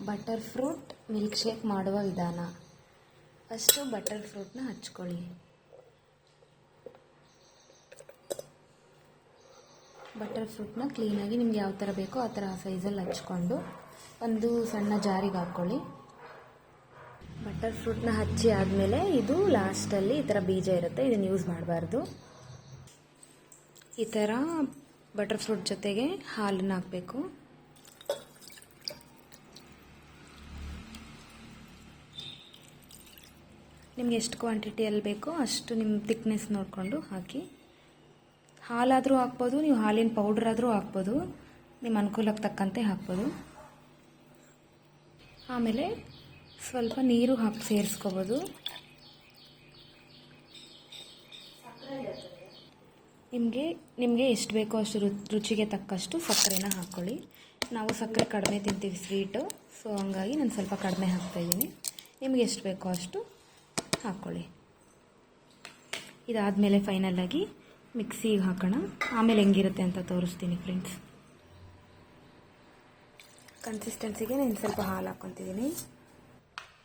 Butter fruit milkshake ಮಾಡುವ ವಿಧಾನ. First butter ಫ್ರೂಟ್ನ ಹಚ್ಕೊಳ್ಳಿ. ಬಟರ್ ಫ್ರೂಟ್ನ ಕ್ಲೀನಾಗಿ ನಿಮ್ಗೆ ಯಾವ ಥರ ಬೇಕೋ ಆ ಥರ ಸೈಜಲ್ಲಿ ಹಚ್ಕೊಂಡು ಒಂದು ಸಣ್ಣ ಜಾರಿಗೆ ಹಾಕ್ಕೊಳ್ಳಿ. ಬಟರ್ ಫ್ರೂಟ್ನ ಹಚ್ಚಿ ಆದಮೇಲೆ ಇದು ಲಾಸ್ಟಲ್ಲಿ ಈ ಥರ ಬೀಜ ಇರುತ್ತೆ, ಇದನ್ನು ಯೂಸ್ ಮಾಡಬಾರ್ದು. ಈ ಥರ ಬಟರ್ ಫ್ರೂಟ್ ಜೊತೆಗೆ ಹಾಲನ್ನು ಹಾಕಬೇಕು. ನಿಮ್ಗೆ ಎಷ್ಟು ಕ್ವಾಂಟಿಟಿಯಲ್ಲಿ ಬೇಕೋ ಅಷ್ಟು ನಿಮ್ಮ ಥಿಕ್ನೆಸ್ ನೋಡಿಕೊಂಡು ಹಾಕಿ. ಹಾಲಾದರೂ ಹಾಕ್ಬೋದು, ನೀವು ಹಾಲಿನ ಪೌಡ್ರ್ ಆದರೂ ಹಾಕ್ಬೋದು, ನಿಮ್ಮ ಅನುಕೂಲಕ್ಕೆ ತಕ್ಕಂತೆ ಹಾಕ್ಬೋದು. ಆಮೇಲೆ ಸ್ವಲ್ಪ ನೀರು ಹಾಕಿ ಸೇರಿಸ್ಕೋಬೋದು. ನಿಮಗೆ ಎಷ್ಟು ಬೇಕೋ ಅಷ್ಟು ರುಚಿಗೆ ತಕ್ಕಷ್ಟು ಸಕ್ಕರೆನ ಹಾಕ್ಕೊಳ್ಳಿ. ನಾವು ಸಕ್ಕರೆ ಕಡಿಮೆ ತಿಂತೀವಿ ಸ್ವೀಟು, ಸೊ ಹಂಗಾಗಿ ನಾನು ಸ್ವಲ್ಪ ಕಡಿಮೆ ಹಾಕ್ತಾಯಿದ್ದೀನಿ. ನಿಮಗೆ ಎಷ್ಟು ಬೇಕೋ ಅಷ್ಟು ಹಾಕ್ಕೊಳ್ಳಿ. ಇದಾದಮೇಲೆ ಫೈನಲಾಗಿ ಮಿಕ್ಸಿಗೆ ಹಾಕೋಣ. ಆಮೇಲೆ ಹೆಂಗಿರುತ್ತೆ ಅಂತ ತೋರಿಸ್ತೀನಿ ಫ್ರೆಂಡ್ಸ್. ಕನ್ಸಿಸ್ಟೆನ್ಸಿಗೆ ನಾನು ಸ್ವಲ್ಪ ಹಾಲು ಹಾಕ್ಕೊತಿದ್ದೀನಿ.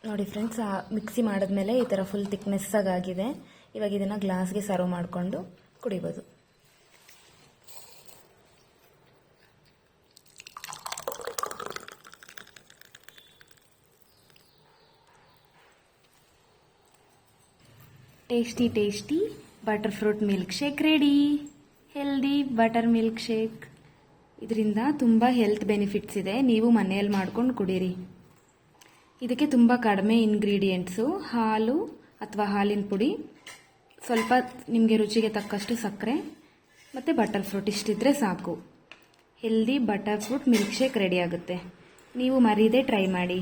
ನೋಡಿ ಫ್ರೆಂಡ್ಸ್, ಮಿಕ್ಸಿ ಮಾಡಿದ್ಮೇಲೆ ಈ ಥರ ಫುಲ್ ಥಿಕ್ನೆಸ್ಸಾಗಿ ಆಗಿದೆ. ಇವಾಗ ಇದನ್ನು ಗ್ಲಾಸ್ಗೆ ಸರ್ವ್ ಮಾಡಿಕೊಂಡು ಕುಡಿಬೋದು. Tasty butter fruit milkshake ready. Healthy butter milkshake. ಇದರಿಂದ ತುಂಬ ಹೆಲ್ತ್ ಬೆನಿಫಿಟ್ಸ್ ಇದೆ. ನೀವು ಮನೆಯಲ್ಲಿ ಮಾಡ್ಕೊಂಡು ಕುಡೀರಿ. ಇದಕ್ಕೆ ತುಂಬ ಕಡಿಮೆ ಇಂಗ್ರೀಡಿಯೆಂಟ್ಸು, ಹಾಲು ಅಥವಾ ಹಾಲಿನ ಪುಡಿ, ಸ್ವಲ್ಪ ನಿಮಗೆ ರುಚಿಗೆ ತಕ್ಕಷ್ಟು ಸಕ್ಕರೆ ಮತ್ತು ಬಟರ್ ಫ್ರೂಟ್ ಇಷ್ಟಿದ್ರೆ ಸಾಕು. Healthy butter fruit milkshake ready ಆಗುತ್ತೆ. ನೀವು ಮರೀದೆ ಟ್ರೈ ಮಾಡಿ.